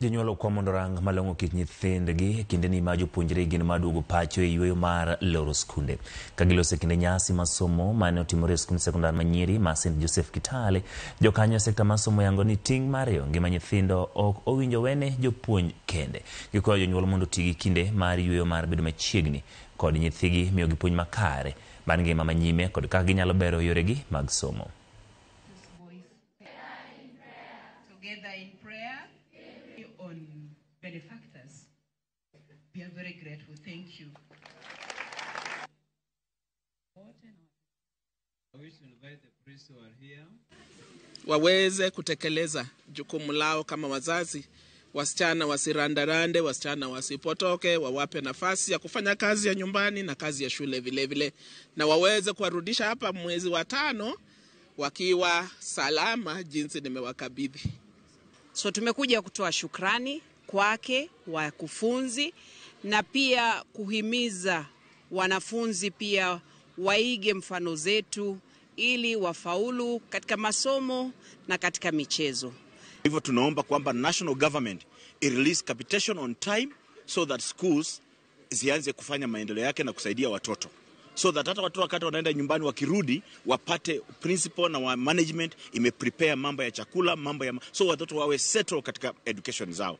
Jonyuol kwa mondorang malongo kit nyithindgi kinde ni ma jopuonjre gin maduogo pacho e yweyo mar loro skunde. Kagilose kinde nyasi masomo mane otimore e skund sekondar manyiri ma St. Joseph Kitale, jokanyo sekta masomo yango ni ting' mar ngima nyithindo ok owinjo wene jopuonj kende. Gikwayo jonyuol mondo tigi kinde mar yweyo mar bedo machiegni kod nyithigi miyo gipuonj makare mar ngima manyime kod kaka ginyalo bero yoregi mag somo. Together in prayer on benefactors. We are very grateful. Thank you. I wish to invite the priests who are here. Waweze kutekeleza jukumu lao kama wazazi. Wasichana wasirandarande, wasichana wasipotoke, wawape nafasi ya kufanya kazi ya nyumbani na kazi ya shule vile vile. Na waweze kuwarudisha hapa mwezi wa 5 wakiwa salama jinsi nimewakabidhi. So tumekuja kutoa shukrani kwake wakufunzi na pia kuhimiza wanafunzi pia waige mfano zetu ili wafaulu katika masomo na katika michezo. Hivyo tunaomba kwamba national government release capitation on time so that schools zianze kufanya maendeleo yake na kusaidia watoto. So that hata watoto wakati wanaenda nyumbani wakirudi wapate principal na management imeprepare mambo ya chakula, mambo ya so watoto wawe settle katika education zao.